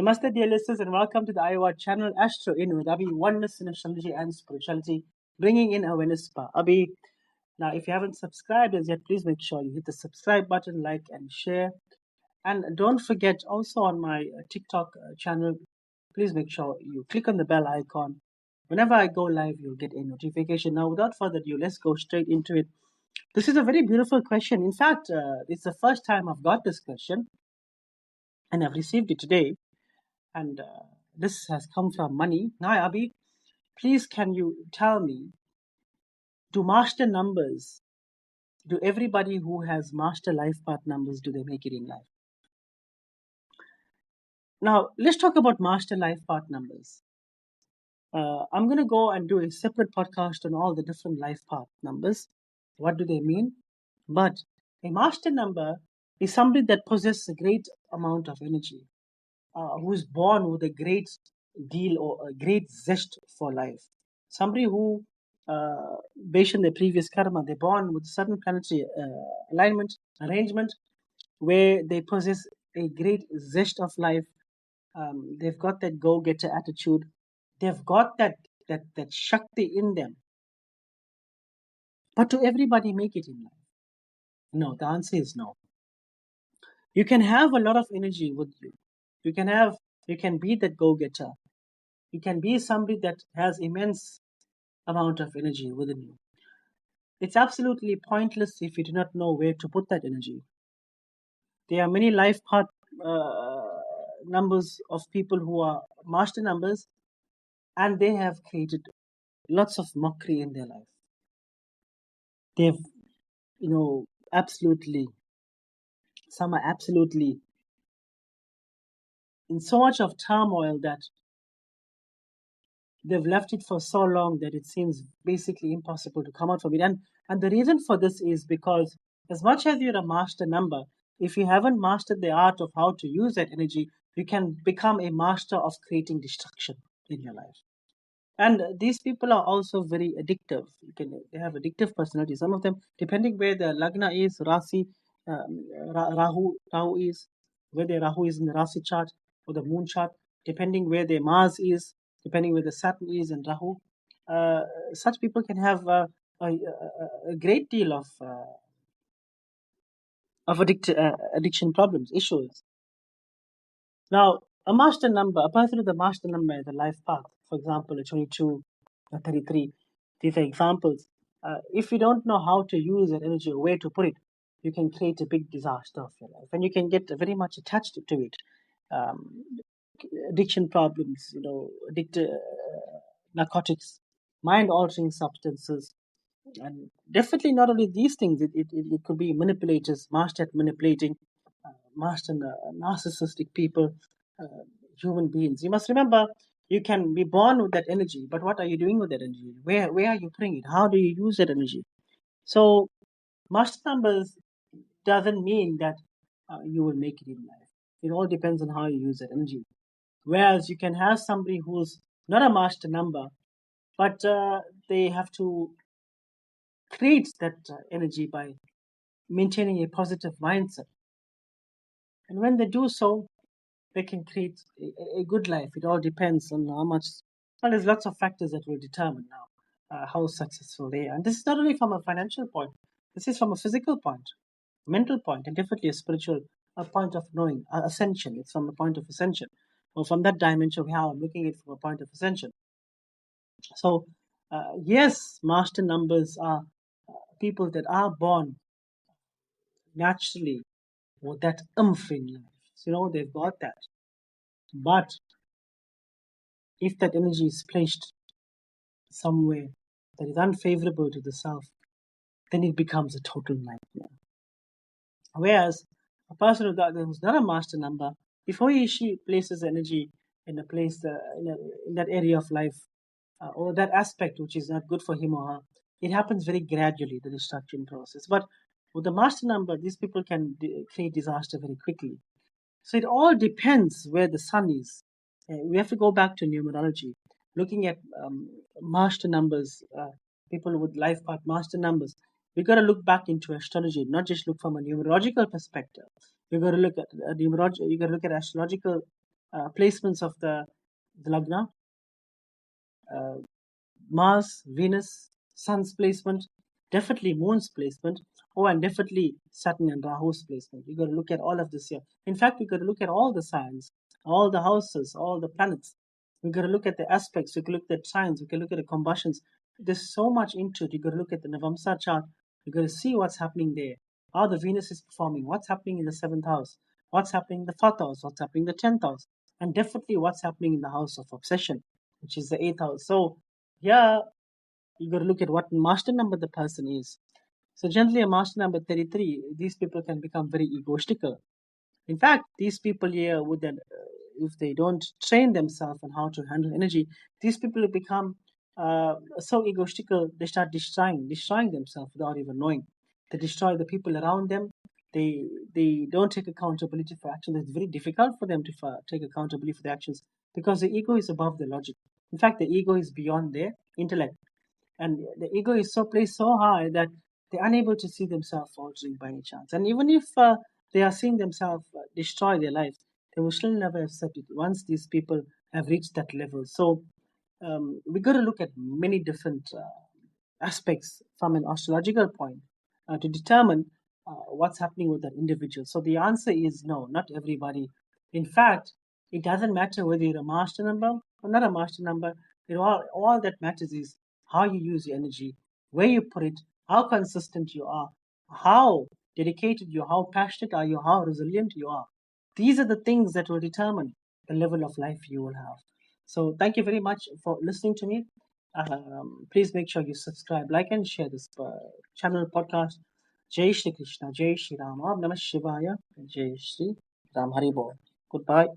Namaste, dear listeners, and welcome to the Iowa channel Astro In with Abhi, oneness in astrology and spirituality, bringing in awareness. Abhi, now if you haven't subscribed as yet, please make sure you hit the subscribe button, like and share. And don't forget also on my TikTok channel, please make sure you click on the bell icon. Whenever I go live, you'll get a notification. Now, without further ado, let's go straight into it. This is a very beautiful question. In fact, it's the first time I've got this question, and I've received it today. And this has come from Money. Now, Abhi, please can you tell me, do master numbers, do everybody who has master life path numbers, do they make it in life? Now, let's talk about master life path numbers. I'm going to go and do a separate podcast on all the different life path numbers. What do they mean? But a master number is somebody that possesses a great amount of energy, who is born with a great deal or a great zest for life. Somebody who, based on their previous karma, they're born with certain planetary alignment, arrangement, where they possess a great zest of life. They've got that go-getter attitude. They've got that shakti in them. But do everybody make it in life? No, the answer is no. You can have a lot of energy with you. You can be that go-getter. You can be somebody that has immense amount of energy within you. It's absolutely pointless if you do not know where to put that energy. There are many life path numbers of people who are master numbers, and they have created lots of mockery in their life. They've, absolutely, some are absolutely in so much of turmoil that they've left it for so long that it seems basically impossible to come out from it. And the reason for this is because as much as you're a master number, if you haven't mastered the art of how to use that energy, you can become a master of creating destruction in your life. And these people are also very addictive. They have addictive personality. Some of them, depending where their lagna is, Rasi, Rahu is, where their Rahu is in the Rasi chart or the moon chart, depending where their Mars is, depending where the Saturn is and Rahu, such people can have a great deal of addiction problems, issues. Now, a master number, a person with a master number is a life path. For example, a 22, a 33. These are examples. If you don't know how to use that energy or where to put it, you can create a big disaster of your life, and you can get very much attached to it. Um, Addiction problems, narcotics, mind-altering substances, and definitely not only these things. It could be manipulators, master at manipulating, master narcissistic people, uh, human beings. You must remember, you can be born with that energy, but what are you doing with that energy? Where are you putting it? How do you use that energy? So, master numbers doesn't mean that you will make it in life. It all depends on how you use that energy. Whereas you can have somebody who's not a master number, but they have to create that energy by maintaining a positive mindset. And when they do so, they can create a good life. It all depends on how much. Well, there's lots of factors that will determine now how successful they are. And this is not only from a financial point, this is from a physical point, mental point, and definitely a spiritual point of knowing, ascension. It's from a point of ascension, or from that dimension of how I'm looking at it from a point of ascension. So, yes, master numbers are people that are born naturally with that oomph in life. They've got that. But if that energy is placed somewhere that is unfavorable to the self, then it becomes a total nightmare. Whereas a person who's not a master number, before he or she places energy in a place, in that area of life, or that aspect which is not good for him or her, it happens very gradually, the destruction process. But with the master number, these people can create disaster very quickly. So it all depends where the sun is. We have to go back to numerology, looking at master numbers, people with life path master numbers. We got to look back into astrology, not just look from a numerological perspective. We got to look at numerology. You got to look at astrological placements of the Lagna, uh, Mars, Venus, Sun's placement, definitely Moon's placement. Oh, and definitely Saturn and Rahu's placement. You got to look at all of this here. In fact, we got to look at all the signs, all the houses, all the planets. We got to look at the aspects. We can look at signs. We can look at the combustions. There's so much into it. You got to look at the Navamsa chart. You got to see what's happening there. How the Venus is performing. What's happening in the seventh house. What's happening in the fourth house. What's happening in the 10th house. And definitely what's happening in the house of obsession, which is the eighth house. So yeah, you got to look at what master number the person is. So generally, a master number 33, these people can become very egoistical. In fact, these people here would then, if they don't train themselves on how to handle energy, these people will become so egoistical. They start destroying themselves without even knowing. They destroy the people around them. They don't take accountability for actions. It's very difficult for them to take accountability for the actions because the ego is above the logic. In fact, the ego is beyond their intellect, and the ego is so placed so high that they're unable to see themselves faltering by any chance. And even if they are seeing themselves destroy their life, they will still never accept it once these people have reached that level. So we got to look at many different aspects from an astrological point to determine what's happening with that individual. So the answer is no, not everybody. In fact, it doesn't matter whether you're a master number or not a master number. All that matters is how you use your energy, where you put it, how consistent you are, how dedicated you are, how passionate are you, how resilient you are. These are the things that will determine the level of life you will have. So thank you very much for listening to me. Please make sure you subscribe, like, and share this channel podcast. Jai Shri Krishna, Jai Shri Ram, Om Namah Shivaya, Jai Shri Ram Hari Bol. Goodbye.